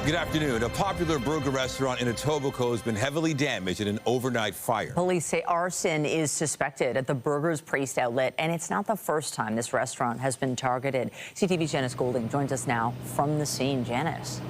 Good afternoon. A popular burger restaurant in Etobicoke has been heavily damaged in an overnight fire. Police say arson is suspected at the Burgers Priest outlet, and it's not the first time this restaurant has been targeted. CTV's Janice Golding joins us now from the scene. Janice.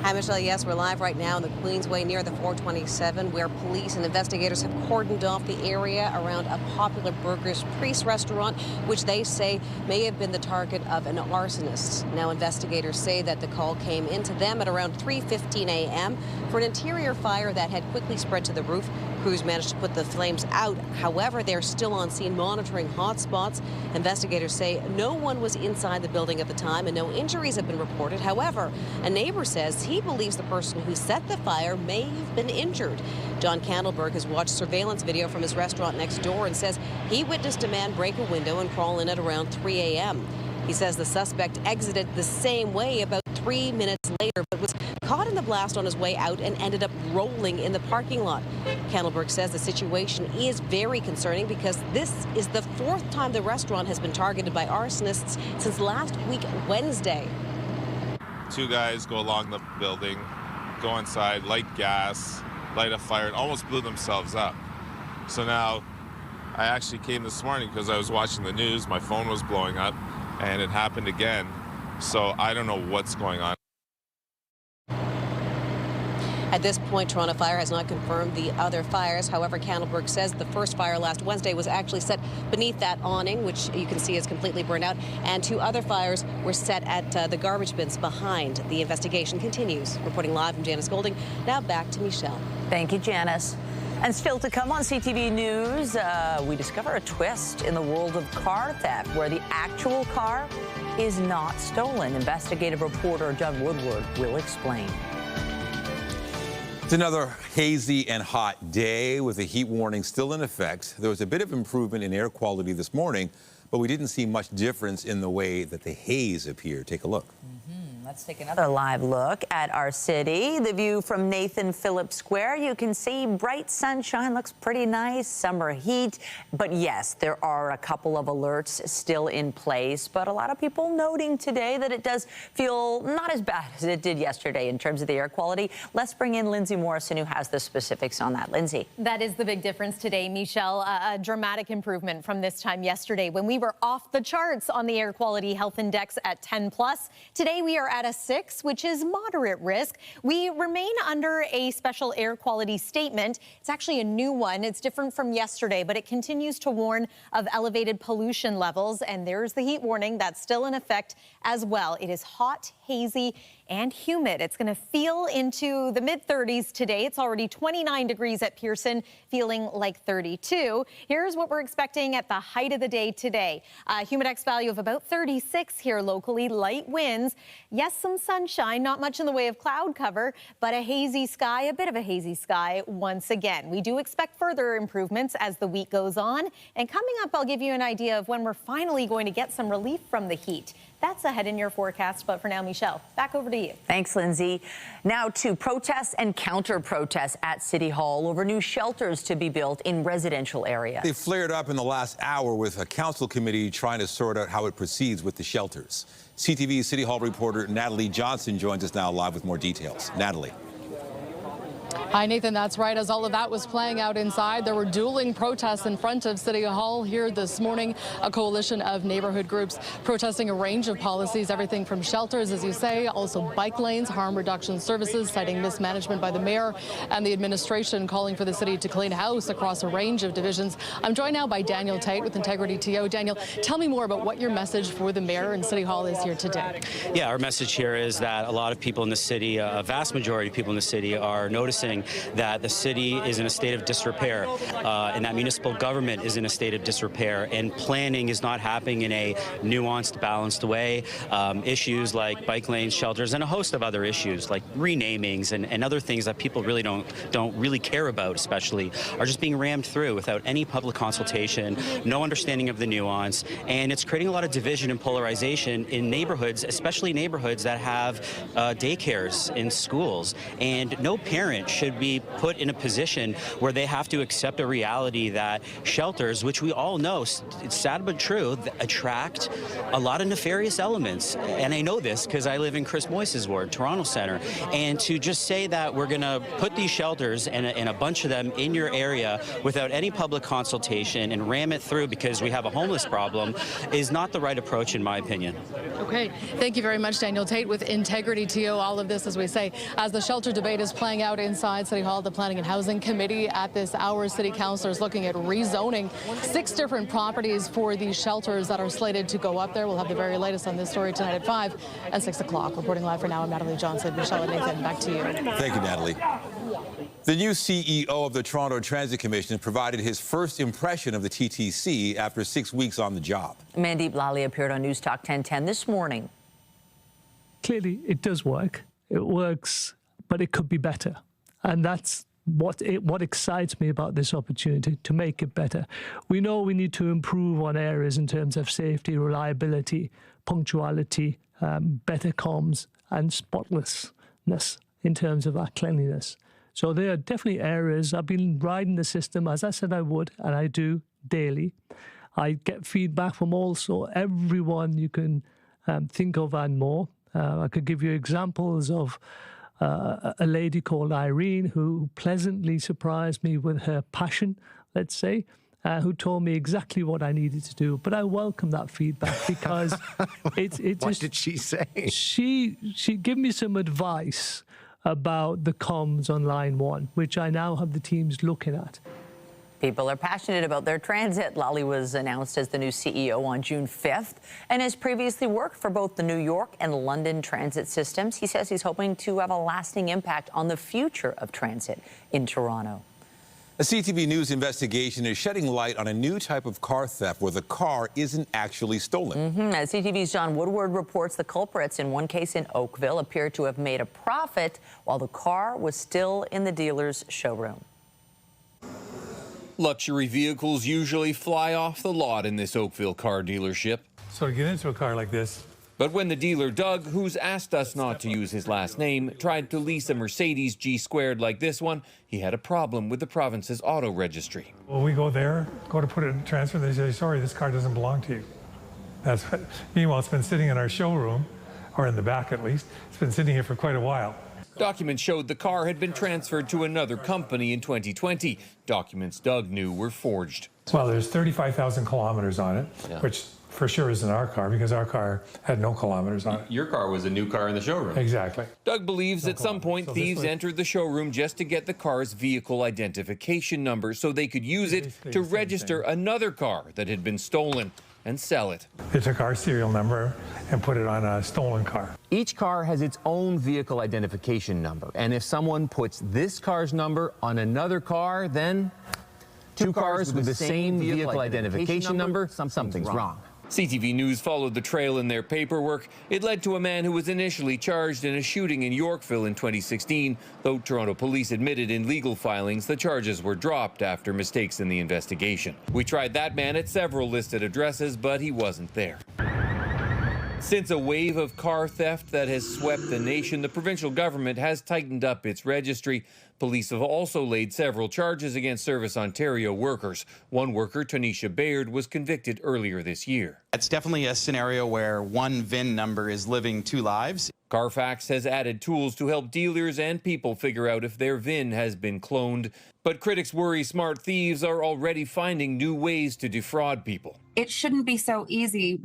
Hi, Michelle. Yes, we're live right now in the Queensway near the 427, where police and investigators have cordoned off the area around a popular Burgers Priest restaurant, which they say may have been the target of an arsonist. Now, investigators say that the call came into them at around 3:15 a.m. for an interior fire that had quickly spread to the roof. Crews managed to put the flames out. However, they're still on scene monitoring hotspots. Investigators say no one was inside the building at the time and no injuries have been reported. However, a neighbor says he believes the person who set the fire may have been injured. John Candleberg has watched surveillance video from his restaurant next door and says he witnessed a man break a window and crawl in at around 3 a.m. He says the suspect exited the same way about 3 minutes later, but was caught in the blast on his way out and ended up rolling in the parking lot. Candleberg says the situation is very concerning because this is the fourth time the restaurant has been targeted by arsonists since last week, Wednesday. Two guys go along the building, go inside, light gas, light a fire, and almost blew themselves up. So now I actually came this morning because I was watching the news. My phone was blowing up, and it happened again. So I don't know what's going on. At this point, Toronto Fire has not confirmed the other fires. However, Candleberg says the first fire last Wednesday was actually set beneath that awning, which you can see is completely burned out, and two other fires were set at the garbage bins behind. The investigation continues. Reporting live from Janice Golding. Now back to Michelle. Thank you, Janice. And still to come on CTV News, we discover a twist in the world of car theft where the actual car is not stolen. Investigative reporter Doug Woodward will explain. It's another hazy and hot day with a heat warning still in effect. There was a bit of improvement in air quality this morning, but we didn't see much difference in the way that the haze appeared. Take a look. Let's take another live look at our city. The view from Nathan Phillips Square. You can see bright sunshine, looks pretty nice, summer heat. But yes, there are a couple of alerts still in place. But a lot of people noting today that it does feel not as bad as it did yesterday in terms of the air quality. Let's bring in Lindsay Morrison, who has the specifics on that. Lindsay. That is the big difference today, Michelle. A dramatic improvement from this time yesterday when we were off the charts on the air quality health index at 10+. Today we are at a 6, which is moderate risk. We remain under a special air quality statement. It's actually a new one. It's different from yesterday, but it continues to warn of elevated pollution levels. And there's the heat warning that's still in effect as well. It is hot, hazy, and humid. It's going to feel into the mid-30s today. It's already 29 degrees at Pearson, feeling like 32. Here's what we're expecting at the height of the day today. Humidex value of about 36 here locally, light winds. Yes, some sunshine, not much in the way of cloud cover, but a hazy sky, a bit of a hazy sky once again. We do expect further improvements as the week goes on. And coming up, I'll give you an idea of when we're finally going to get some relief from the heat. That's ahead in your forecast, but for now, Michelle, back over to you. Thanks, Lindsay. Now to protests and counter-protests at City Hall over new shelters to be built in residential areas. They flared up in the last hour with a council committee trying to sort out how it proceeds with the shelters. CTV City Hall reporter Natalie Johnson joins us now live with more details. Natalie. Hi, Nathan. That's right. As all of that was playing out inside, there were dueling protests in front of City Hall here this morning. A coalition of neighborhood groups protesting a range of policies, everything from shelters, as you say, also bike lanes, harm reduction services, citing mismanagement by the mayor and the administration, calling for the city to clean house across a range of divisions. I'm joined now by Daniel Tate with Integrity TO. Daniel, tell me more about what your message for the mayor and City Hall is here today. Yeah, our message here is that a lot of people in the city, a vast majority of people in the city are noticing that the city is in a state of disrepair and that municipal government is in a state of disrepair and planning is not happening in a nuanced, balanced way. Issues like bike lanes, shelters, and a host of other issues like renamings and other things that people really don't really care about, especially, are just being rammed through without any public consultation, no understanding of the nuance, and it's creating a lot of division and polarization in neighborhoods, especially neighborhoods that have daycares in schools, and no parent should be put in a position where they have to accept a reality that shelters, which we all know, it's sad but true, attract a lot of nefarious elements. And I know this because I live in Chris Moyse's ward, Toronto Centre. And to just say that we're going to put these shelters and a bunch of them in your area without any public consultation and ram it through because we have a homeless problem is not the right approach, in my opinion. Okay, thank you very much, Daniel Tate with Integrity TO. All of this, as we say, as the shelter debate is playing out inside City Hall, the Planning and Housing Committee at this hour, city councillors looking at rezoning 6 different properties for these shelters that are slated to go up there. We'll have the very latest on this story tonight at 5 and 6 o'clock. Reporting live for now, I'm Natalie Johnson. Michelle and Nathan, back to you. Thank you, Natalie. The new CEO of the Toronto Transit Commission provided his first impression of the TTC after 6 weeks on the job. Mandeep Lally appeared on News Talk 1010 this morning. Clearly, it does work. It works, but it could be better. And that's what excites me about this opportunity, to make it better. We know we need to improve on areas in terms of safety, reliability, punctuality, better comms, and spotlessness in terms of our cleanliness. So there are definitely areas. I've been riding the system, as I said I would, and I do daily. I get feedback from also everyone you can think of and more. I could give you examples of a lady called Irene who pleasantly surprised me with her passion, let's say, who told me exactly what I needed to do. But I welcome that feedback because What did she say? She gave me some advice about the comms on line 1, which I now have the teams looking at. People are passionate about their transit. Lally was announced as the new CEO on June 5th and has previously worked for both the New York and London transit systems. He says he's hoping to have a lasting impact on the future of transit in Toronto. A CTV News investigation is shedding light on a new type of car theft where the car isn't actually stolen. As CTV's John Woodward reports, the culprits in one case in Oakville appear to have made a profit while the car was still in the dealer's showroom. Luxury vehicles usually fly off the lot in this Oakville car dealership. So to get into a car like this. But when the dealer, Doug, who's asked us not to use his last name, tried to lease a Mercedes G-Squared like this one, he had a problem with the province's auto registry. Well, we go there, go to put it in transfer, they say, sorry, this car doesn't belong to you. That's what, meanwhile, it's been sitting in our showroom, or in the back at least. It's been sitting here for quite a while. Documents showed the car had been transferred to another company in 2020. Documents Doug knew were forged. Well, there's 35,000 kilometers on it, which for sure isn't our car because our car had no kilometers on it. Your car was a new car in the showroom. Exactly. Doug believes at some point thieves entered the showroom just to get the car's vehicle identification number so they could use it to register another car that had been stolen and sell it. They took our serial number and put it on a stolen car. Each car has its own vehicle identification number. And if someone puts this car's number on another car, then two cars with the same vehicle identification number, something's wrong. CTV News followed the trail in their paperwork. It led to a man who was initially charged in a shooting in Yorkville in 2016, though Toronto police admitted in legal filings the charges were dropped after mistakes in the investigation. We tried that man at several listed addresses, but he wasn't there. Since a wave of car theft that has swept the nation, the provincial government has tightened up its registry. Police have also laid several charges against Service Ontario workers. One worker, Tanisha Baird, was convicted earlier this year. It's definitely a scenario where one VIN number is living 2 lives. Carfax has added tools to help dealers and people figure out if their VIN has been cloned. But critics worry smart thieves are already finding new ways to defraud people. It shouldn't be so easy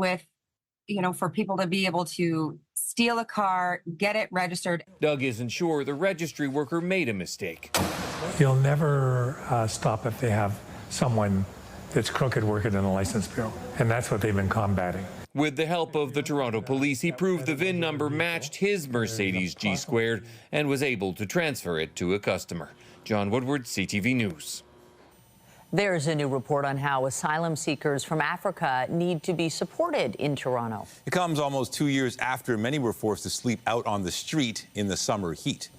for people to be able to steal a car, get it registered. Doug isn't sure the registry worker made a mistake. You'll never stop if they have someone that's crooked working in a license bureau. And that's what they've been combating. With the help of the Toronto police, he proved the VIN number matched his Mercedes G-Squared and was able to transfer it to a customer. John Woodward, CTV News. There's a new report on how asylum seekers from Africa need to be supported in Toronto. It comes almost 2 years after many were forced to sleep out on the street in the summer heat.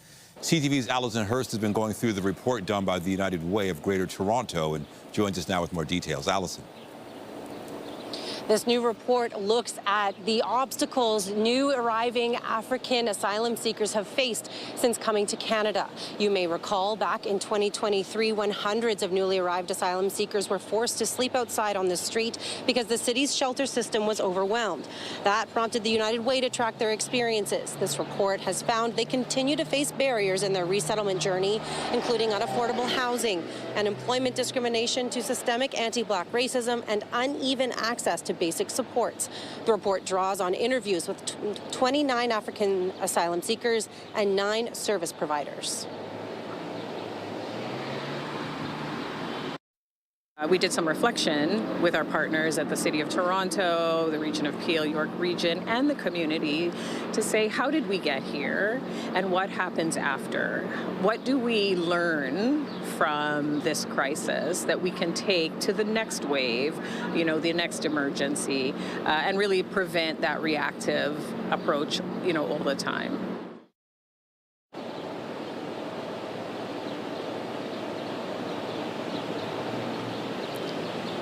CTV's Allison Hurst has been going through the report done by the United Way of Greater Toronto and joins us now with more details. Allison. This new report looks at the obstacles new arriving African asylum seekers have faced since coming to Canada. You may recall back in 2023 when hundreds of newly arrived asylum seekers were forced to sleep outside on the street because the city's shelter system was overwhelmed. That prompted the United Way to track their experiences. This report has found they continue to face barriers in their resettlement journey, including unaffordable housing and employment discrimination to systemic anti-Black racism and uneven access to basic supports. The report draws on interviews with 29 African asylum seekers and 9 service providers. We did some reflection with our partners at the City of Toronto, the region of Peel, York region, and the community to say, how did we get here and what happens after? What do we learn from this crisis that we can take to the next wave, you know, the next emergency, and really prevent that reactive approach, you know, all the time?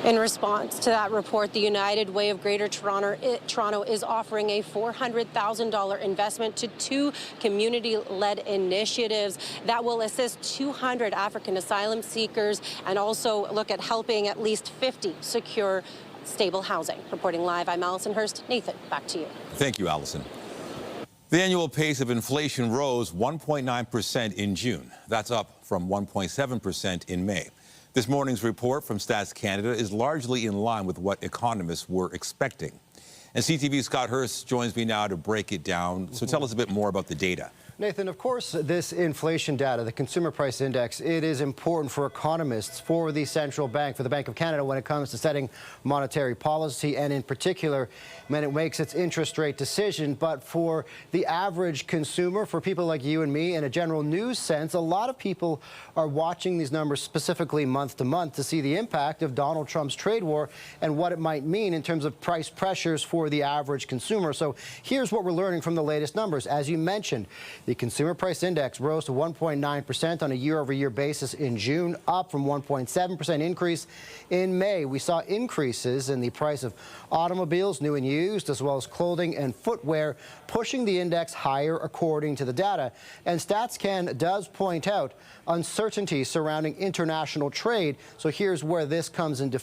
In response to that report, the United Way of Greater Toronto is offering a $400,000 investment to 2 community-led initiatives that will assist 200 African asylum seekers and also look at helping at least 50 secure, stable housing. Reporting live, I'm Allison Hurst. Nathan, back to you. Thank you, Allison. The annual pace of inflation rose 1.9% in June. That's up from 1.7% in May. This morning's report from Stats Canada is largely in line with what economists were expecting. And CTV's Scott Hurst joins me now to break it down. So tell us a bit more about the data. Nathan, of course, this inflation data, the Consumer Price Index, it is important for economists, for the central bank, for the Bank of Canada when it comes to setting monetary policy, and in particular, when it makes its interest rate decision. But for the average consumer, for people like you and me, in a general news sense, a lot of people are watching these numbers specifically month to month to see the impact of Donald Trump's trade war and what it might mean in terms of price pressures for the average consumer. So here's what we're learning from the latest numbers. As you mentioned, the Consumer Price Index rose to 1.9% on a year-over-year basis in June, up from 1.7% increase in May. We saw increases in the price of automobiles, new and used, as well as clothing and footwear, pushing the index higher according to the data. And StatsCan does point out uncertainty surrounding international trade. So here's where this comes into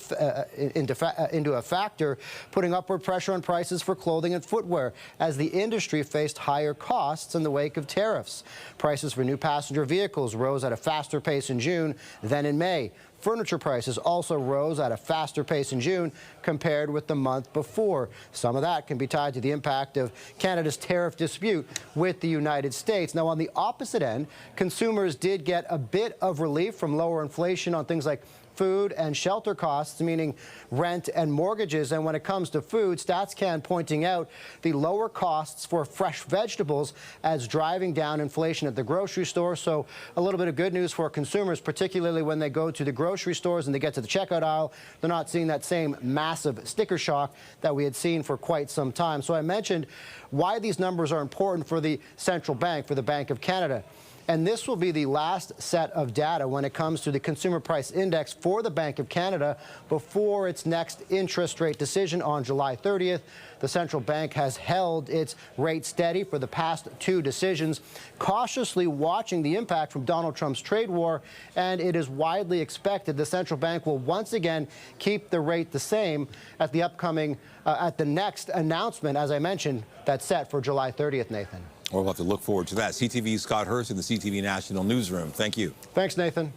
a factor, putting upward pressure on prices for clothing and footwear as the industry faced higher costs in the wake of tariffs. Prices for new passenger vehicles rose at a faster pace in June than in May. Furniture prices also rose at a faster pace in June compared with the month before. Some of that can be tied to the impact of Canada's tariff dispute with the United States. Now, on the opposite end, consumers did get a bit of relief from lower inflation on things like food and shelter costs, meaning rent and mortgages. And when it comes to food, StatsCan pointing out the lower costs for fresh vegetables as driving down inflation at the grocery store. So a little bit of good news for consumers, particularly when they go to the grocery stores and they get to the checkout aisle. They're not seeing that same massive sticker shock that we had seen for quite some time. So I mentioned why these numbers are important for the central bank, for the Bank of Canada. And this will be the last set of data when it comes to the Consumer Price Index for the Bank of Canada before its next interest rate decision on July 30th. The central bank has held its rate steady for the past 2 decisions, cautiously watching the impact from Donald Trump's trade war, and it is widely expected the central bank will once again keep the rate the same at the upcoming, at the next announcement, as I mentioned, that's set for July 30th, Nathan. We'll have to look forward to that. CTV's Scott Hurst in the CTV National Newsroom. Thank you. Thanks, Nathan.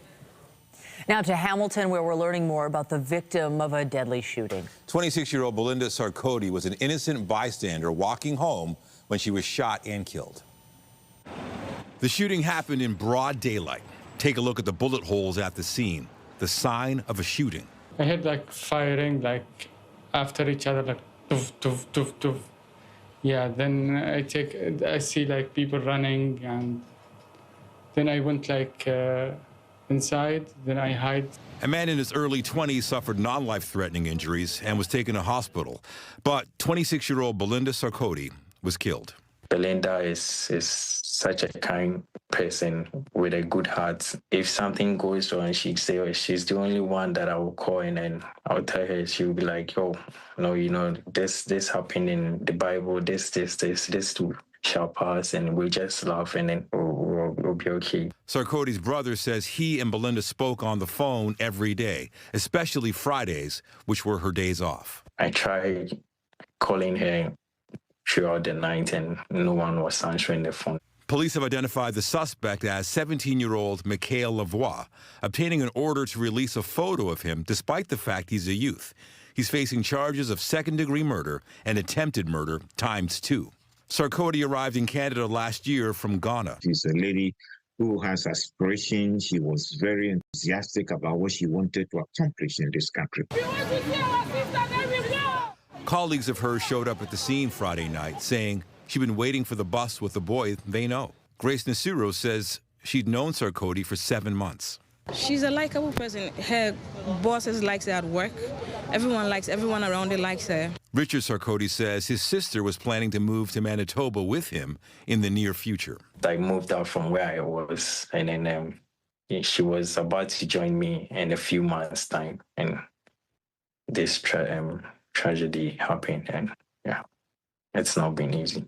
Now to Hamilton, where we're learning more about the victim of a deadly shooting. 26-year-old Belinda Sarkodie was an innocent bystander walking home when she was shot and killed. The shooting happened in broad daylight. Take a look at the bullet holes at the scene, the sign of a shooting. I heard like firing like after each other, like doof, doof, doof, doof. Yeah, then I see like people running, and then I went like inside, then I hide. A man in his early 20s suffered non-life-threatening injuries and was taken to hospital. But 26-year-old Belinda Sarkodie was killed. Belinda is such a kind person with a good heart. If something goes wrong, she's the only one that I will call, and then I'll tell her. She'll be like, "Yo, no, you know, this happened in the Bible. This too shall pass," and we just laugh, and then we'll be okay. Sarkody's brother says he and Belinda spoke on the phone every day, especially Fridays, which were her days off. I tried calling her throughout the night, and no one was answering the phone. Police have identified the suspect as 17-year-old Mikhail Lavoie, obtaining an order to release a photo of him despite the fact he's a youth. He's facing charges of second-degree murder and attempted murder ×2. Sarkody arrived in Canada last year from Ghana. She's a lady who has aspirations. She was very enthusiastic about what she wanted to accomplish in this country. Colleagues of hers showed up at the scene Friday night, saying she'd been waiting for the bus with the boy they know. Grace Nasiro says she'd known Sarkody for 7 months. She's a likable person. Her bosses likes her at work. Everyone around her likes her. Richard Sarkody says his sister was planning to move to Manitoba with him in the near future. I moved out from where I was, and then she was about to join me in a few months' time, and this tragedy happened, and yeah, it's not been easy.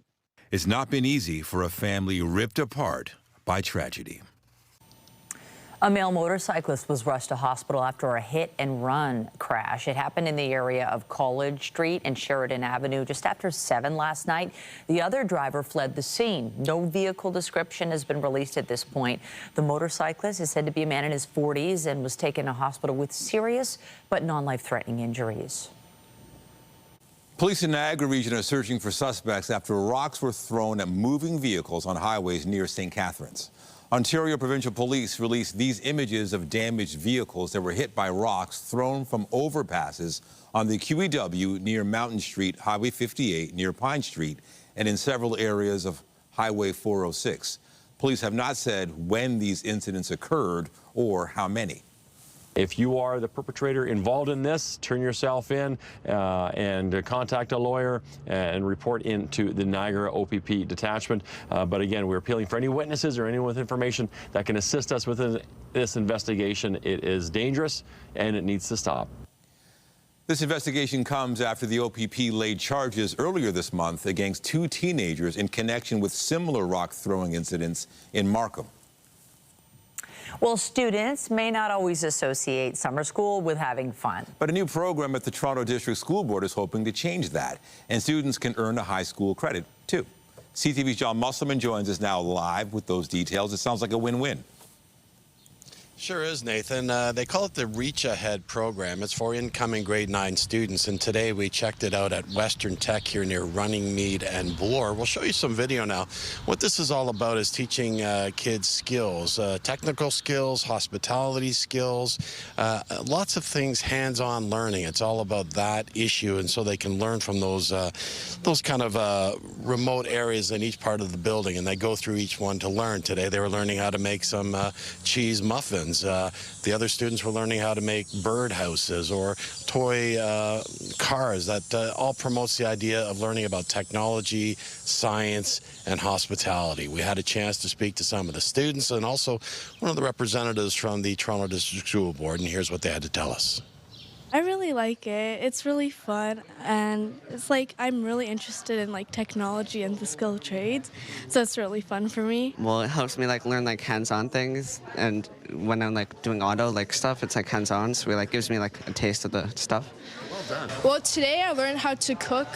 It's not been easy for a family ripped apart by tragedy. A male motorcyclist was rushed to hospital after a hit-and-run crash. It happened in the area of College Street and Sheridan Avenue just after 7 last night. The other driver fled the scene. No vehicle description has been released at this point. The motorcyclist is said to be a man in his 40s and was taken to hospital with serious but non-life-threatening injuries. Police in Niagara region are searching for suspects after rocks were thrown at moving vehicles on highways near St. Catharines. Ontario Provincial Police released these images of damaged vehicles that were hit by rocks thrown from overpasses on the QEW near Mountain Street, Highway 58 near Pine Street, and in several areas of Highway 406. Police have not said when these incidents occurred or how many. If you are the perpetrator involved in this, turn yourself in and contact a lawyer and report into the Niagara OPP detachment. But again, we're appealing for any witnesses or anyone with information that can assist us with this investigation. It is dangerous and it needs to stop. This investigation comes after the OPP laid charges earlier this month against 2 teenagers in connection with similar rock throwing incidents in Markham. Well, students may not always associate summer school with having fun. But a new program at the Toronto District School Board is hoping to change that, and students can earn a high school credit, too. CTV's John Musselman joins us now live with those details. It sounds like a win-win. Sure is, Nathan. They call it the Reach Ahead program. It's for incoming grade 9 students, and today we checked it out at Western Tech here near Runningmead and Bloor. We'll show you some video now. What this is all about is teaching kids skills, technical skills, hospitality skills, lots of things, hands-on learning. It's all about that issue, and so they can learn from those kind of remote areas in each part of the building, and they go through each one to learn. Today they were learning how to make some cheese muffins. The other students were learning how to make birdhouses or toy cars. That all promotes the idea of learning about technology, science, and hospitality. We had a chance to speak to some of the students and also one of the representatives from the Toronto District School Board, and here's what they had to tell us. I really like it. It's really fun, and it's like I'm really interested in like technology and the skilled trades, so it's really fun for me. Well, it helps me like learn like hands-on things, and when I'm like doing auto like stuff, it's like hands-on, so it like gives me like a taste of the stuff. Well done. Well, today I learned how to cook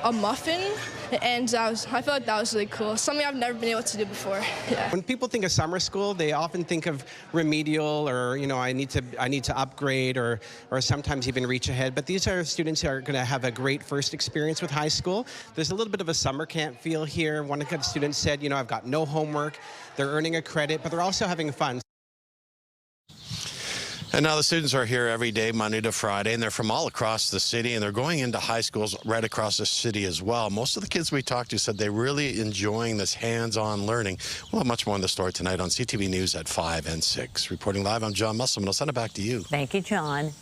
a muffin, and I felt like that was really cool. Something I've never been able to do before. Yeah. When people think of summer school, they often think of remedial, or I need to upgrade, or sometimes even reach ahead. But these are students who are going to have a great first experience with high school. There's a little bit of a summer camp feel here. One of the students said, I've got no homework. They're earning a credit, but they're also having fun. And now the students are here every day, Monday to Friday, and they're from all across the city, and they're going into high schools right across the city as well. Most of the kids we talked to said they're really enjoying this hands-on learning. We'll have much more on the story tonight on CTV News at 5 and 6. Reporting live, I'm John Musselman. I'll send it back to you. Thank you, John.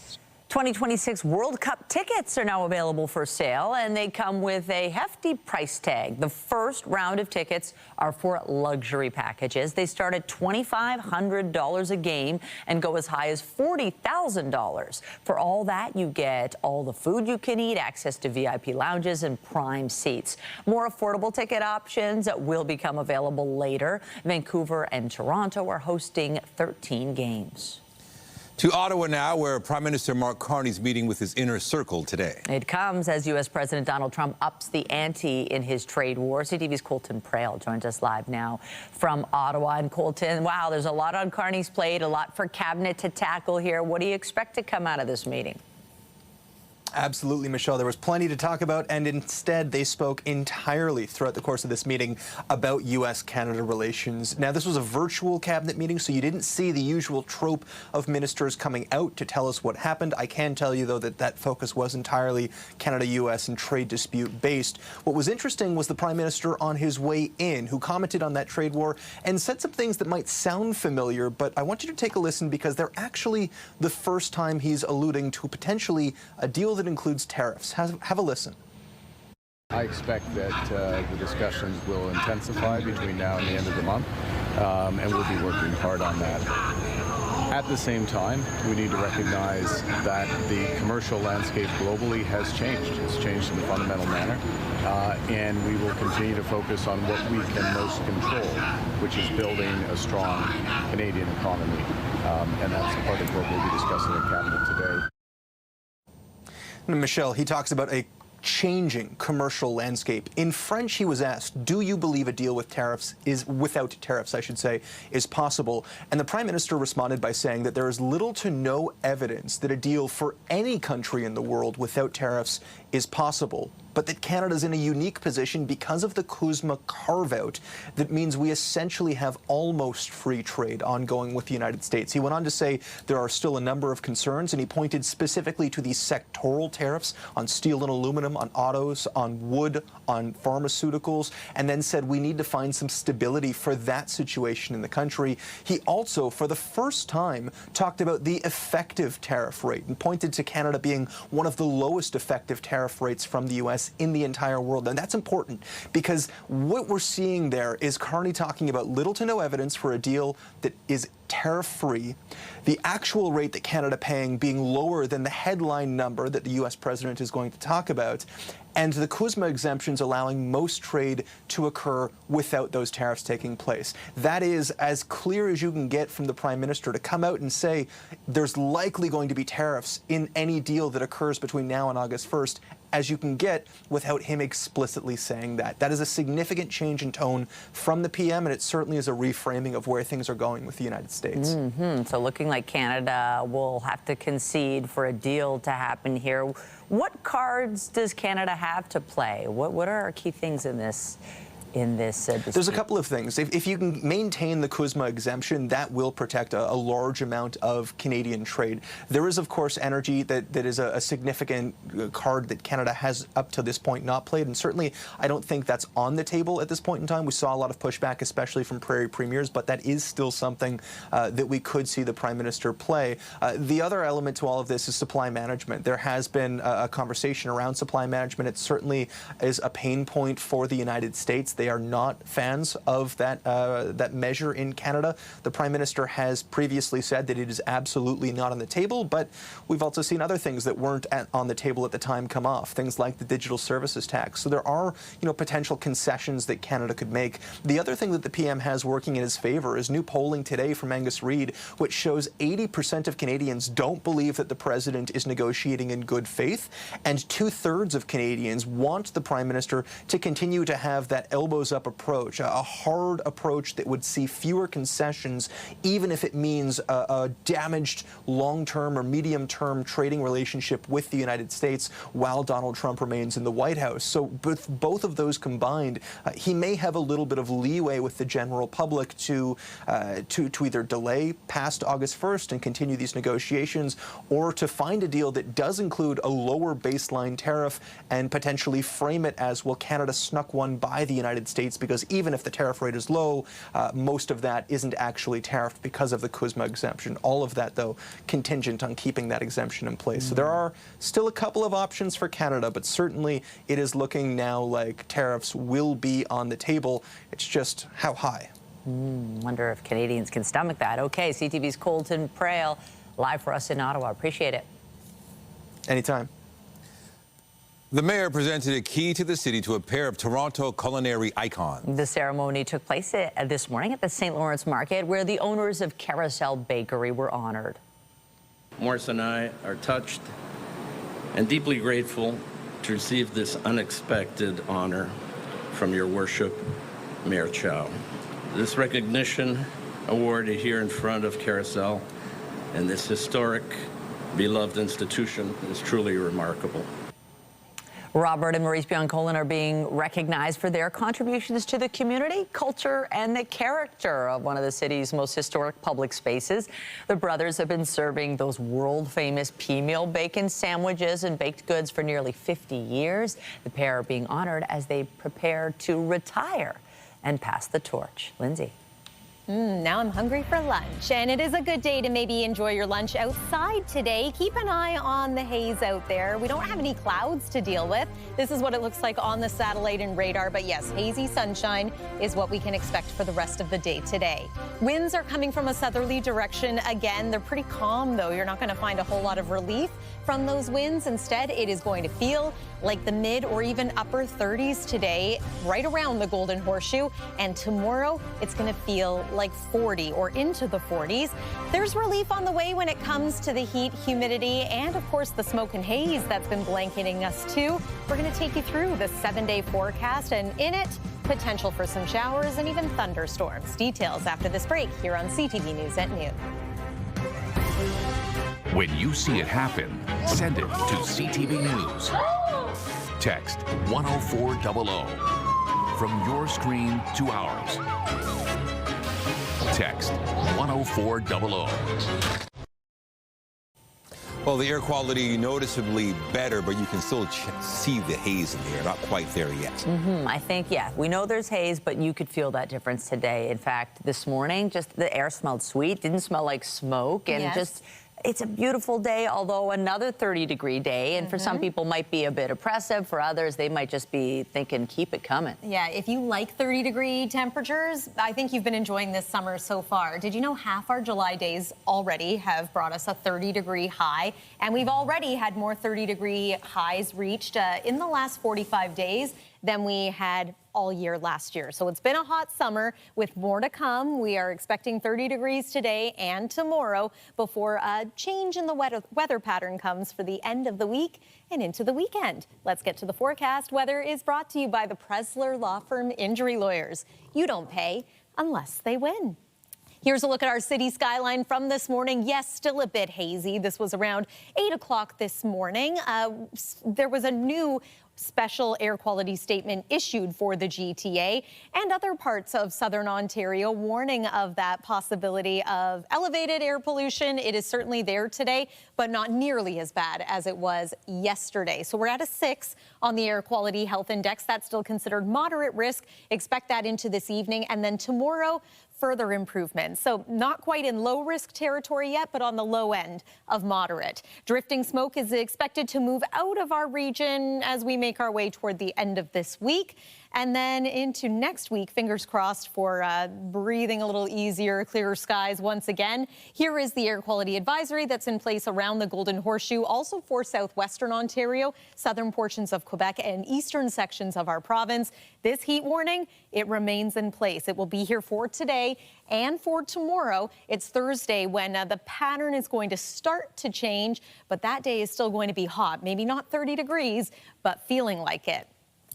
2026 World Cup tickets are now available for sale, and they come with a hefty price tag. The first round of tickets are for luxury packages. They start at $2,500 a game and go as high as $40,000. For all that, you get all the food you can eat, access to VIP lounges, and prime seats. More affordable ticket options will become available later. Vancouver and Toronto are hosting 13 games. To Ottawa now, where Prime Minister Mark Carney is meeting with his inner circle today. It comes as U.S. President Donald Trump ups the ante in his trade war. CTV's Colton Prale joins us live now from Ottawa. And Colton, wow, there's a lot on Carney's plate, a lot for Cabinet to tackle here. What do you expect to come out of this meeting? Absolutely, Michelle. There was plenty to talk about, and instead they spoke entirely throughout the course of this meeting about U.S.-Canada relations. Now, this was a virtual cabinet meeting, so you didn't see the usual trope of ministers coming out to tell us what happened. I can tell you, though, that that focus was entirely Canada-U.S. and trade dispute based. What was interesting was the Prime Minister on his way in, who commented on that trade war and said some things that might sound familiar, but I want you to take a listen because they're actually the first time he's alluding to potentially a deal that includes tariffs. Have a listen. I expect that the discussions will intensify between now and the end of the month, and we'll be working hard on that. At the same time, we need to recognize that the commercial landscape globally has changed. It's changed in a fundamental manner, and we will continue to focus on what we can most control, which is building a strong Canadian economy, and that's part of what we'll be discussing in Cabinet today. Michelle, he talks about a changing commercial landscape. In French, he was asked, do you believe a deal with tariffs without tariffs, I should say, is possible? And the Prime Minister responded by saying that there is little to no evidence that a deal for any country in the world without tariffs is possible, but that Canada's in a unique position because of the CUSMA carve-out that means we essentially have almost free trade ongoing with the United States. He went on to say there are still a number of concerns, and he pointed specifically to these sectoral tariffs on steel and aluminum, on autos, on wood, on pharmaceuticals, and then said we need to find some stability for that situation in the country. He also, for the first time, talked about the effective tariff rate and pointed to Canada being one of the lowest effective tariff rates from the U.S. in the entire world. And that's important because what we're seeing there is Carney talking about little to no evidence for a deal that is tariff-free, the actual rate that Canada paying being lower than the headline number that the U.S. president is going to talk about, and the CUSMA exemptions allowing most trade to occur without those tariffs taking place. That is as clear as you can get from the Prime Minister to come out and say there's likely going to be tariffs in any deal that occurs between now and August 1st as you can get without him explicitly saying that. That is a significant change in tone from the PM, and it certainly is a reframing of where things are going with the United States. So looking like Canada will have to concede for a deal to happen here. What cards does Canada have to play? What are our key things in this? There's a couple of things. If you can maintain the CUSMA exemption, that will protect a large amount of Canadian trade. There is, of course, energy that is a significant card that Canada has up to this point not played, and certainly I don't think that's on the table at this point in time. We saw a lot of pushback, especially from Prairie Premiers, but that is still something that we could see the Prime Minister play. The other element to all of this is supply management. There has been a conversation around supply management. It certainly is a pain point for the United States. They are not fans of that measure in Canada. The Prime Minister has previously said that it is absolutely not on the table, but we've also seen other things that weren't on the table at the time come off, things like the digital services tax. So there are, potential concessions that Canada could make. The other thing that the PM has working in his favor is new polling today from Angus Reid, which shows 80% of Canadians don't believe that the President is negotiating in good faith, and 2/3 of Canadians want the Prime Minister to continue to have that elbows-up approach, a hard approach that would see fewer concessions, even if it means a damaged long-term or medium-term trading relationship with the United States while Donald Trump remains in the White House. So with both of those combined, he may have a little bit of leeway with the general public to either delay past August 1st and continue these negotiations, or to find a deal that does include a lower baseline tariff and potentially frame it as, well, Canada snuck one by the United United States, because even if the tariff rate is low, most of that isn't actually tariffed because of the CUSMA exemption. All of that, though, contingent on keeping that exemption in place. So there are still a couple of options for Canada, but certainly it is looking now like tariffs will be on the table. It's just how high. Wonder if Canadians can stomach that. Okay, CTV's Colton Prale live for us in Ottawa. Appreciate it. Anytime. The mayor presented a key to the city to a pair of Toronto culinary icons. The ceremony took place this morning at the St. Lawrence Market, where the owners of Carousel Bakery were honored. Morris and I are touched and deeply grateful to receive this unexpected honor from your worship, Mayor Chow. This recognition awarded here in front of Carousel and this historic, beloved institution is truly remarkable. Robert and Maurice Biancolin are being recognized for their contributions to the community, culture, and the character of one of the city's most historic public spaces. The brothers have been serving those world-famous pea meal bacon sandwiches and baked goods for nearly 50 years. The pair are being honored as they prepare to retire and pass the torch. Lindsay. Now I'm hungry for lunch, and it is a good day to maybe enjoy your lunch outside today. Keep an eye on the haze out there. We don't have any clouds to deal with. This is what it looks like on the satellite and radar, but yes, hazy sunshine is what we can expect for the rest of the day today. Winds are coming from a southerly direction again. They're pretty calm, though. You're not going to find a whole lot of relief from those winds. Instead, it is going to feel like the mid or even upper 30s today, right around the Golden Horseshoe. And tomorrow, it's going to feel like 40 or into the 40s. There's relief on the way when it comes to the heat, humidity, and of course the smoke and haze that's been blanketing us too. We're going to take you through the 7-day forecast, and in it, potential for some showers and even thunderstorms. Details after this break here on CTV News at noon. When you see it happen, send it to CTV News. Text 10400 from your screen to ours. Text 10400. Well, the air quality noticeably better, but you can still see the haze in the air. Not quite there yet. I think, yeah, we know there's haze, but you could feel that difference today. In fact, this morning, just the air smelled sweet, didn't smell like smoke, and just it's a beautiful day, although another 30-degree day, and for some people might be a bit oppressive. For others, they might just be thinking, keep it coming. Yeah, if you like 30-degree temperatures, I think you've been enjoying this summer so far. Did you know half our July days already have brought us a 30-degree high? And we've already had more 30-degree highs reached in the last 45 days than we had all year last year. So it's been a hot summer with more to come. We are expecting 30 degrees today and tomorrow before a change in the weather pattern comes for the end of the week and into the weekend. Let's get to the forecast. Weather is brought to you by the Presler Law Firm Injury Lawyers. You don't pay unless they win. Here's a look at our city skyline from this morning. Yes, still a bit hazy. This was around 8 o'clock this morning. There was a new special air quality statement issued for the GTA and other parts of southern Ontario, warning of that possibility of elevated air pollution. It is certainly there today, but not nearly as bad as it was yesterday. So we're at a 6 on the air quality health index. That's still considered moderate risk. Expect that into this evening, and then tomorrow, further improvements. So not quite in low risk territory yet, but on the low end of moderate. Drifting smoke is expected to move out of our region as we make our way toward the end of this week. And then into next week, fingers crossed for breathing a little easier, clearer skies once again. Here is the air quality advisory that's in place around the Golden Horseshoe, also for southwestern Ontario, southern portions of Quebec, and eastern sections of our province. This heat warning, it remains in place. It will be here for today and for tomorrow. It's Thursday when the pattern is going to start to change, but that day is still going to be hot. Maybe not 30 degrees, but feeling like it.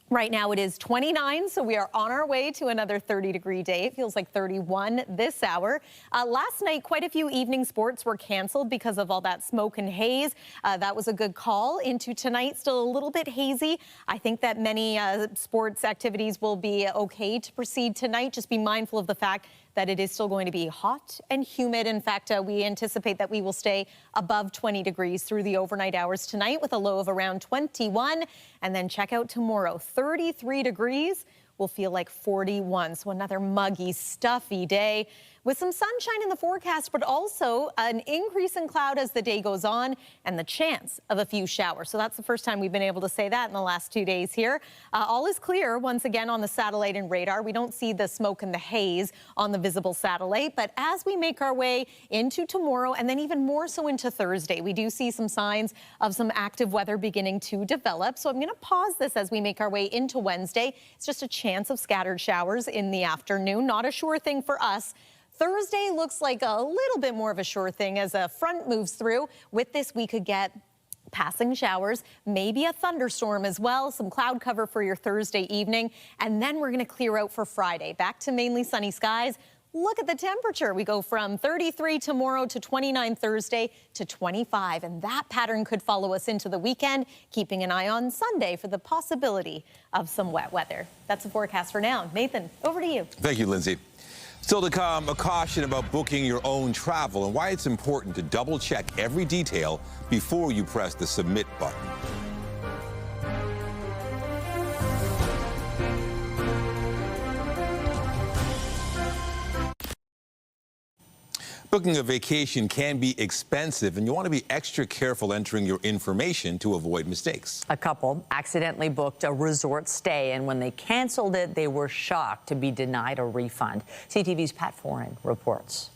Right now it is 29, so we are on our way to another 30-degree day. It feels like 31 this hour. Last night, quite a few evening sports were canceled because of all that smoke and haze. That was a good call. Into tonight, still a little bit hazy. I think that many sports activities will be okay to proceed tonight. Just be mindful of the fact that it is still going to be hot and humid. In fact, we anticipate that we will stay above 20 degrees through the overnight hours tonight with a low of around 21. And then check out tomorrow, 33 degrees will feel like 41. So another muggy, stuffy day with some sunshine in the forecast, but also an increase in cloud as the day goes on and the chance of a few showers. So that's the first time we've been able to say that in the last 2 days here. All is clear once again on the satellite and radar. We don't see the smoke and the haze on the visible satellite, but as we make our way into tomorrow and then even more so into Thursday, we do see some signs of some active weather beginning to develop. So I'm going to pause this as we make our way into Wednesday. It's just a chance of scattered showers in the afternoon. Not a sure thing for us. Thursday looks like a little bit more of a sure thing as a front moves through. With this, we could get passing showers, maybe a thunderstorm as well, some cloud cover for your Thursday evening, and then we're going to clear out for Friday. Back to mainly sunny skies. Look at the temperature. We go from 33 tomorrow to 29 Thursday to 25, and that pattern could follow us into the weekend, keeping an eye on Sunday for the possibility of some wet weather. That's the forecast for now. Nathan, over to you. Thank you, Lindsay. Still to come, a caution about booking your own travel and why it's important to double-check every detail before you press the submit button. Booking a vacation can be expensive, and you want to be extra careful entering your information to avoid mistakes. A couple accidentally booked a resort stay, and when they canceled it, they were shocked to be denied a refund. CTV's Pat Foran reports.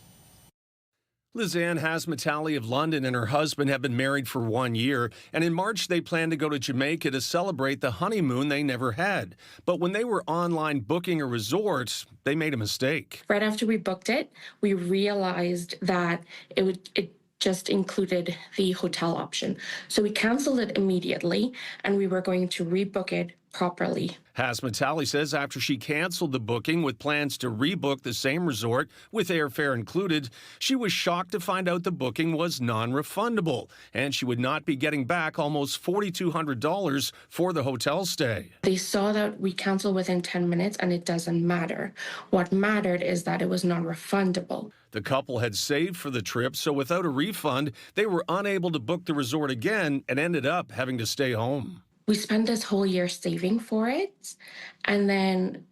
Lizanne Hasmatali of London and her husband have been married for 1 year, and in March they plan to go to Jamaica to celebrate the honeymoon they never had. But when they were online booking a resort, they made a mistake. Right after we booked it, we realized that it just included the hotel option. So we canceled it immediately, and we were going to rebook it properly. Hasmatali says after she canceled the booking with plans to rebook the same resort with airfare included, she was shocked to find out the booking was non-refundable, and she would not be getting back almost $4,200 for the hotel stay. They saw that we canceled within 10 minutes, and it doesn't matter. What mattered is that it was non-refundable. The couple had saved for the trip, so without a refund, they were unable to book the resort again and ended up having to stay home. We spent this whole year saving for it, and then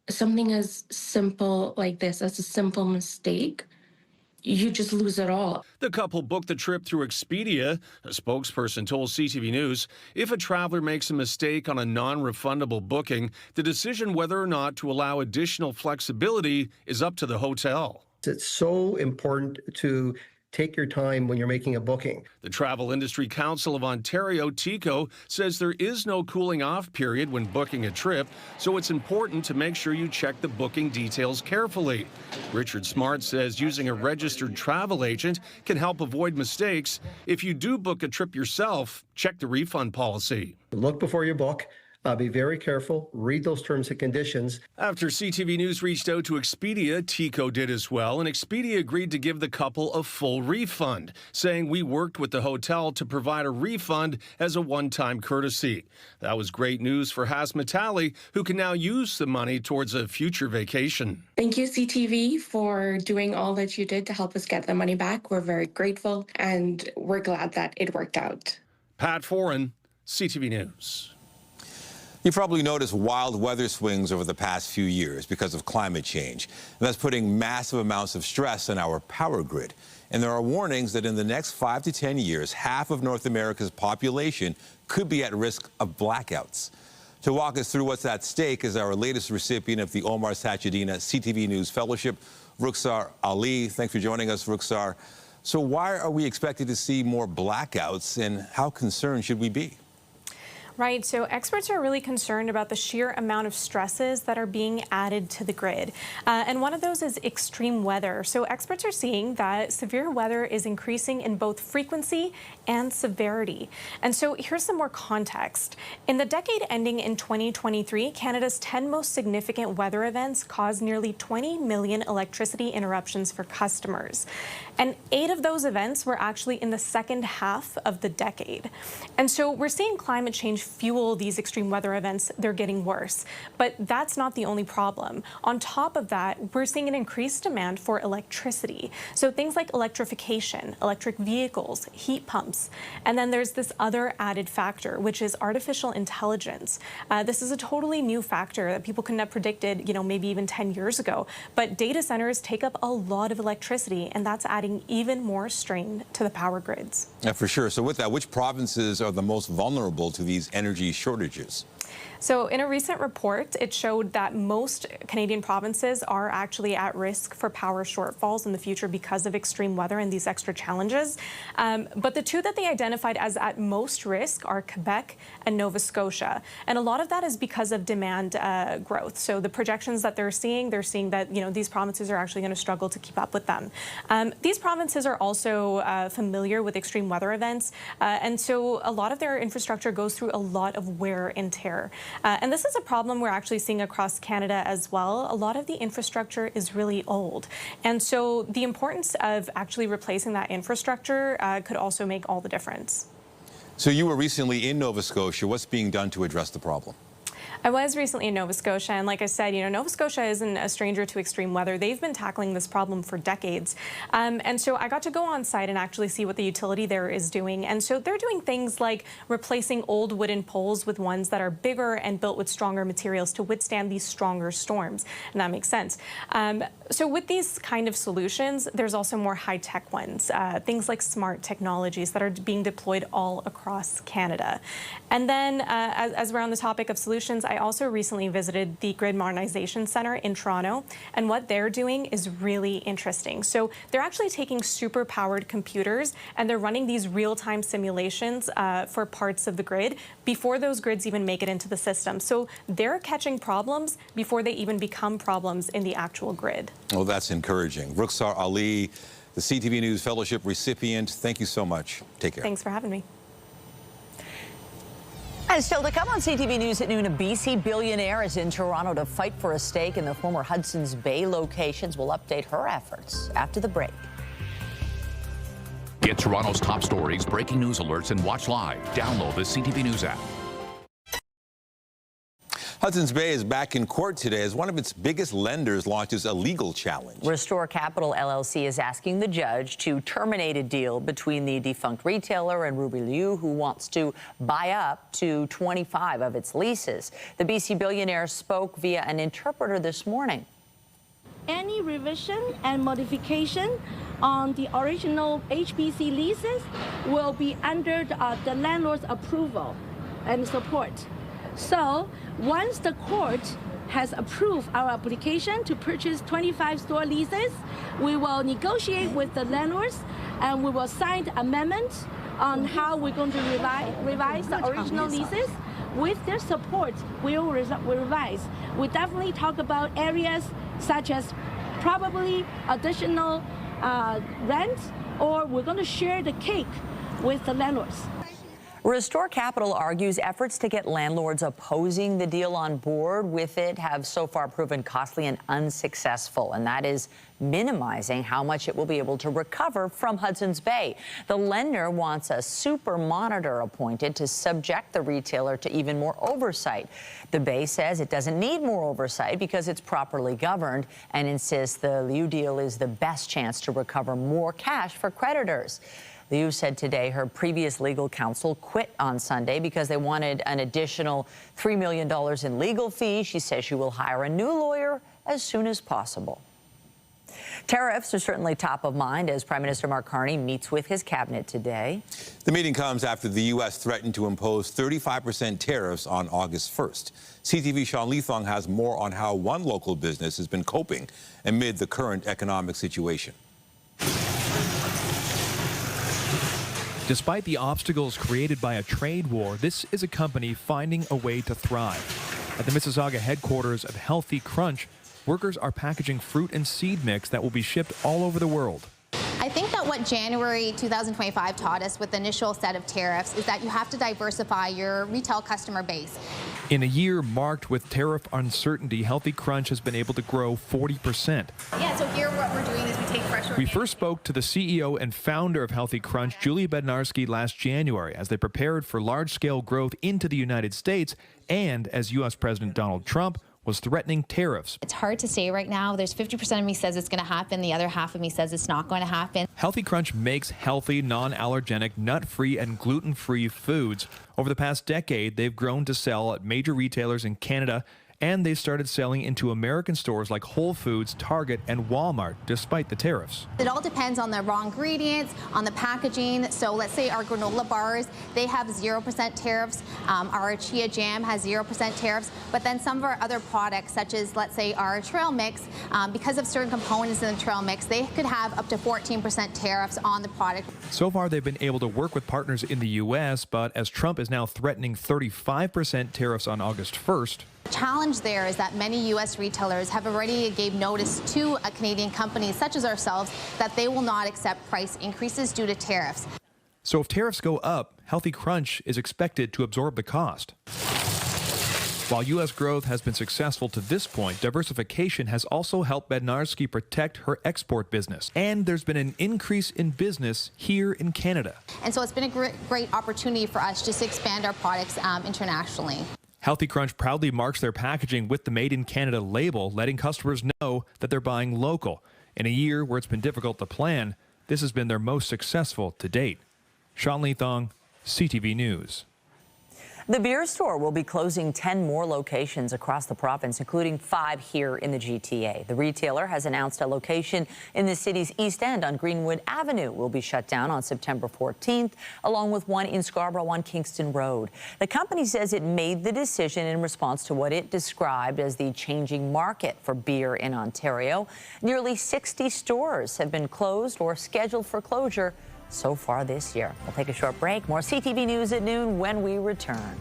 something as simple like this, as a simple mistake, you just lose it all. The couple booked the trip through Expedia. A spokesperson told CTV News, if a traveler makes a mistake on a non-refundable booking, the decision whether or not to allow additional flexibility is up to the hotel. It's so important to take your time when you're making a booking. The Travel Industry Council of Ontario, TICO, says there is no cooling off period when booking a trip, so it's important to make sure you check the booking details carefully. Richard Smart says using a registered travel agent can help avoid mistakes. If you do book a trip yourself, check the refund policy. Look before you book. Be very careful. Read those terms and conditions. After CTV News reached out to Expedia, TICO did as well, and Expedia agreed to give the couple a full refund, saying we worked with the hotel to provide a refund as a one-time courtesy. That was great news for Hasmatali, who can now use the money towards a future vacation. Thank you, CTV, for doing all that you did to help us get the money back. We're very grateful, and we're glad that it worked out. Pat Foran, CTV News. You've probably noticed wild weather swings over the past few years because of climate change. And that's putting massive amounts of stress on our power grid. And there are warnings that in the next 5 to 10 years, half of North America's population could be at risk of blackouts. To walk us through what's at stake is our latest recipient of the Omar Sachedina CTV News Fellowship, Rukhsar Ali. Thanks for joining us, Rukhsar. So why are we expected to see more blackouts, and how concerned should we be? Right, so experts are really concerned about the sheer amount of stresses that are being added to the grid. And one of those is extreme weather. So experts are seeing that severe weather is increasing in both frequency and severity. And so here's some more context. In the decade ending in 2023, Canada's 10 most significant weather events caused nearly 20 million electricity interruptions for customers. And 8 of those events were actually in the second half of the decade. And so we're seeing climate change fuel these extreme weather events, they're getting worse. But that's not the only problem. On top of that, we're seeing an increased demand for electricity. So things like electrification, electric vehicles, heat pumps. And then there's this other added factor, which is artificial intelligence. This is a totally new factor that people couldn't have predicted, maybe even 10 years ago. But data centers take up a lot of electricity, and that's adding even more strain to the power grids. Yeah, for sure. So with that, which provinces are the most vulnerable to these energy shortages? So in a recent report, it showed that most Canadian provinces are actually at risk for power shortfalls in the future because of extreme weather and these extra challenges. But the two that they identified as at most risk are Quebec and Nova Scotia. And a lot of that is because of demand growth. So the projections that they're seeing that, these provinces are actually going to struggle to keep up with them. These provinces are also familiar with extreme weather events. And so a lot of their infrastructure goes through a lot of wear and tear. And this is a problem we're actually seeing across Canada as well. A lot of the infrastructure is really old. And so the importance of actually replacing that infrastructure could also make all the difference. So you were recently in Nova Scotia. What's being done to address the problem? I was recently in Nova Scotia, and like I said, Nova Scotia isn't a stranger to extreme weather. They've been tackling this problem for decades. And so I got to go on site and actually see what the utility there is doing. And so they're doing things like replacing old wooden poles with ones that are bigger and built with stronger materials to withstand these stronger storms. And that makes sense. So with these kind of solutions, there's also more high-tech ones, things like smart technologies that are being deployed all across Canada. And then as we're on the topic of solutions, I also recently visited the Grid Modernization Center in Toronto, and what they're doing is really interesting. So they're actually taking super-powered computers, and they're running these real-time simulations for parts of the grid before those grids even make it into the system. So they're catching problems before they even become problems in the actual grid. Well, that's encouraging. Rukhsar Ali, the CTV News Fellowship recipient, thank you so much. Take care. Thanks for having me. And still to come on CTV News at noon, a BC billionaire is in Toronto to fight for a stake in the former Hudson's Bay locations. We'll update her efforts after the break. Get Toronto's top stories, breaking news alerts, and watch live. Download the CTV News app. Hudson's Bay is back in court today as one of its biggest lenders launches a legal challenge. Restore Capital LLC is asking the judge to terminate a deal between the defunct retailer and Ruby Liu, who wants to buy up to 25 of its leases. The BC billionaire spoke via an interpreter this morning. Any revision and modification on the original HBC leases will be under the landlord's approval and support. So once the court has approved our application to purchase 25 store leases, we will negotiate with the landlords and we will sign the amendment on how we're going to revise the original leases. With their support, we will revise. We definitely talk about areas such as probably additional rent, or we're going to share the cake with the landlords. Restore Capital argues efforts to get landlords opposing the deal on board with it have so far proven costly and unsuccessful, and that is minimizing how much it will be able to recover from Hudson's Bay. The lender wants a super monitor appointed to subject the retailer to even more oversight. The Bay says it doesn't need more oversight because it's properly governed and insists the Liu deal is the best chance to recover more cash for creditors. Liu said today her previous legal counsel quit on Sunday because they wanted an additional $3 million in legal fees. She says she will hire a new lawyer as soon as possible. Tariffs are certainly top of mind as Prime Minister Mark Carney meets with his cabinet today. The meeting comes after the U.S. threatened to impose 35% tariffs on August 1st. CTV's Sean Leathong has more on how one local business has been coping amid the current economic situation. Despite the obstacles created by a trade war, this is a company finding a way to thrive. At the Mississauga headquarters of Healthy Crunch, workers are packaging fruit and seed mix that will be shipped all over the world. I think that what January 2025 taught us with the initial set of tariffs is that you have to diversify your retail customer base. In a year marked with tariff uncertainty, Healthy Crunch has been able to grow 40%. Yeah, so here what we're doing is we take We first spoke to the CEO and founder of Healthy Crunch, Julie Bednarski, last January as they prepared for large-scale growth into the United States and as U.S. President Donald Trump was threatening tariffs. It's hard to say right now. There's 50% of me says it's going to happen. The other half of me says it's not going to happen. Healthy Crunch makes healthy, non-allergenic, nut-free, and gluten-free foods. Over the past decade, they've grown to sell at major retailers in Canada, and they started selling into American stores like Whole Foods, Target, and Walmart, despite the tariffs. It all depends on the raw ingredients, on the packaging. So let's say our granola bars, they have 0% tariffs. Our chia jam has 0% tariffs. But then some of our other products, such as, let's say, our trail mix, because of certain components in the trail mix, they could have up to 14% tariffs on the product. So far, they've been able to work with partners in the U.S., but as Trump is now threatening 35% tariffs on August 1st, The challenge there is that many U.S. retailers have already gave notice to Canadian companies such as ourselves that they will not accept price increases due to tariffs. So if tariffs go up, Healthy Crunch is expected to absorb the cost. While U.S. growth has been successful to this point, diversification has also helped Bednarski protect her export business. And there's been an increase in business here in Canada. And so it's been a great opportunity for us just to expand our products internationally. Healthy Crunch proudly marks their packaging with the Made in Canada label, letting customers know that they're buying local. In a year where it's been difficult to plan, this has been their most successful to date. Sean Lee Thong, CTV News. The beer store will be closing 10 more locations across the province, including 5 here in the GTA. The retailer has announced a location in the city's East End on Greenwood Avenue will be shut down on September 14th, along with one in Scarborough on Kingston Road. The company says it made the decision in response to what it described as the changing market for beer in Ontario. Nearly 60 stores have been closed or scheduled for closure so far this year. We'll take a short break. More CTV News at noon when we return.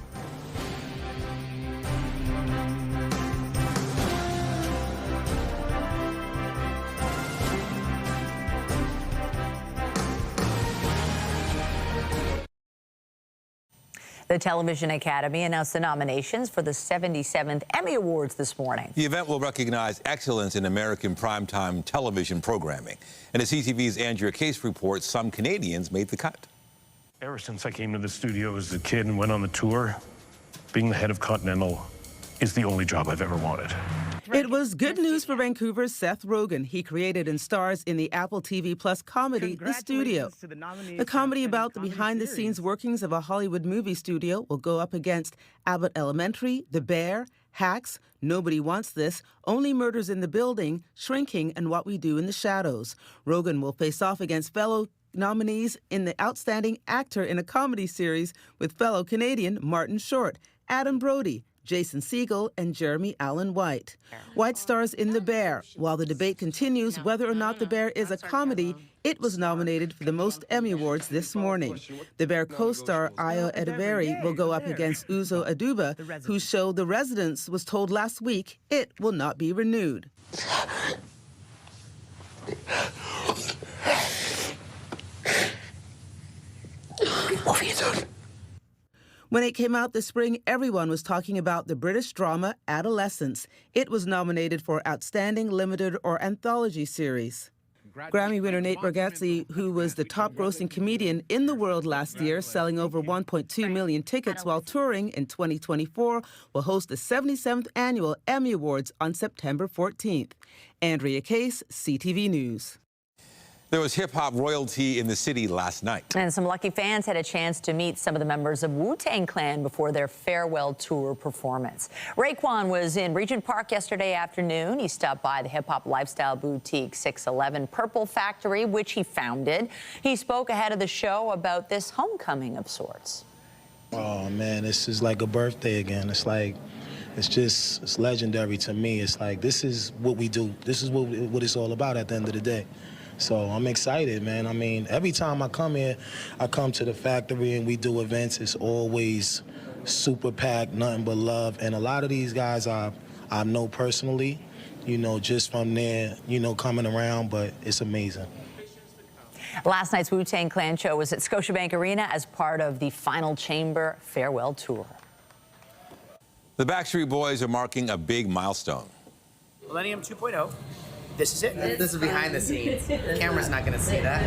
The Television Academy announced the nominations for the 77th Emmy Awards this morning. The event will recognize excellence in American primetime television programming. And as CTV's Andrea Case reports, some Canadians made the cut. Ever since I came to the studio as a kid and went on the tour, being the head of Continental is the only job I've ever wanted. It was good news for Vancouver's Seth Rogen. He created and stars in the Apple TV Plus comedy, The Studio. The comedy about the behind-the-scenes workings of a Hollywood movie studio will go up against Abbott Elementary, The Bear, Hacks, Nobody Wants This, Only Murders in the Building, Shrinking, and What We Do in the Shadows. Rogen will face off against fellow nominees in the Outstanding Actor in a Comedy series with fellow Canadian Martin Short, Adam Brody, Jason Segel, and Jeremy Allen White. White stars in The Bear. While the debate continues whether or not The Bear is a comedy, it was nominated for the most Emmy Awards this morning. The Bear co-star Ayo Edebiri will go up against Uzo Aduba, whose show The Residents was told last week it will not be renewed. When it came out this spring, everyone was talking about the British drama Adolescence. It was nominated for Outstanding Limited or Anthology Series. Grammy winner Nate Bargatze, who was the top-grossing comedian in the world last year, selling over 1.2 million tickets while touring in 2024, will host the 77th Annual Emmy Awards on September 14th. Andrea Case, CTV News. There was hip-hop royalty in the city last night. And some lucky fans had a chance to meet some of the members of Wu-Tang Clan before their farewell tour performance. Raekwon was in Regent Park yesterday afternoon. He stopped by the hip-hop lifestyle boutique 611 Purple Factory, which he founded. He spoke ahead of the show about this homecoming of sorts. Oh, man, this is like a birthday again. It's like, it's legendary to me. It's like, this is what we do. This is what it's all about at the end of the day. So I'm excited, man. I mean, every time I come here, I come to the factory and we do events. It's always super packed, nothing but love. And a lot of these guys I know personally, you know, just from there, you know, coming around, but it's amazing. Last night's Wu-Tang Clan show was at Scotiabank Arena as part of the Final Chamber farewell tour. The Backstreet Boys are marking a big milestone. Millennium 2.0. This is it. This is behind the scenes. The camera's not going to see that.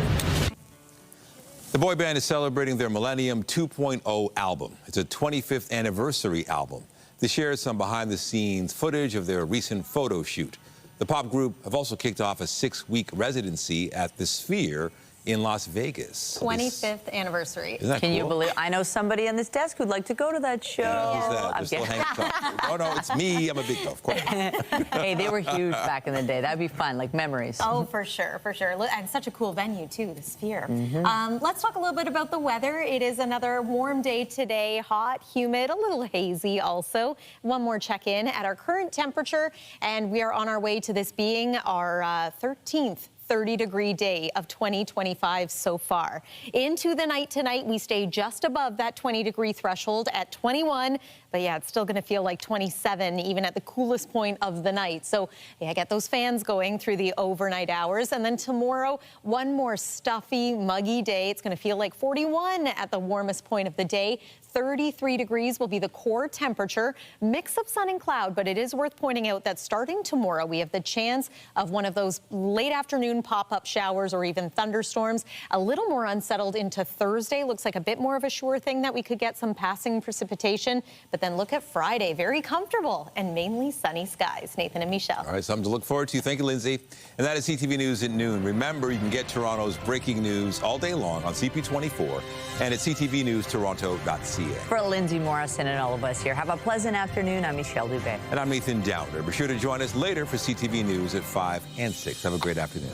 The boy band is celebrating their Millennium 2.0 album. It's a 25th anniversary album. They shared some behind-the-scenes footage of their recent photo shoot. The pop group have also kicked off a 6-week residency at the Sphere in Las Vegas. 25th anniversary. Isn't that Can you cool? believe? I know somebody on this desk who'd like to go to that show. Who's that? I'm Just still kidding. hanging top. No, it's me. I'm a big of course. Hey, they were huge back in the day. That'd be fun, like memories. Oh, for sure, for sure. And such a cool venue, too, the Sphere. Mm-hmm. Let's talk a little bit about the weather. It is another warm day today, hot, humid, a little hazy also. One more check-in at our current temperature, and we are on our way to this being our 13th 30-degree day of 2025 so far. Into the night tonight, we stay just above that 20-degree threshold at 21. But yeah, it's still going to feel like 27 even at the coolest point of the night. So yeah, get those fans going through the overnight hours. And then tomorrow, one more stuffy, muggy day. It's going to feel like 41 at the warmest point of the day. 33 degrees will be the core temperature. Mix of sun and cloud, but it is worth pointing out that starting tomorrow, we have the chance of one of those late afternoon pop-up showers or even thunderstorms. A little more unsettled into Thursday. Looks like a bit more of a sure thing that we could get some passing precipitation. But then look at Friday, very comfortable and mainly sunny skies. Nathan and Michelle. All right, something to look forward to. Thank you, Lindsay. And that is CTV News at noon. Remember, you can get Toronto's breaking news all day long on CP24 and at ctvnewstoronto.ca. For Lindsay Morrison and all of us here, have a pleasant afternoon. I'm Michelle Dubé. And I'm Nathan Downer. Be sure to join us later for CTV News at 5 and 6. Have a great afternoon.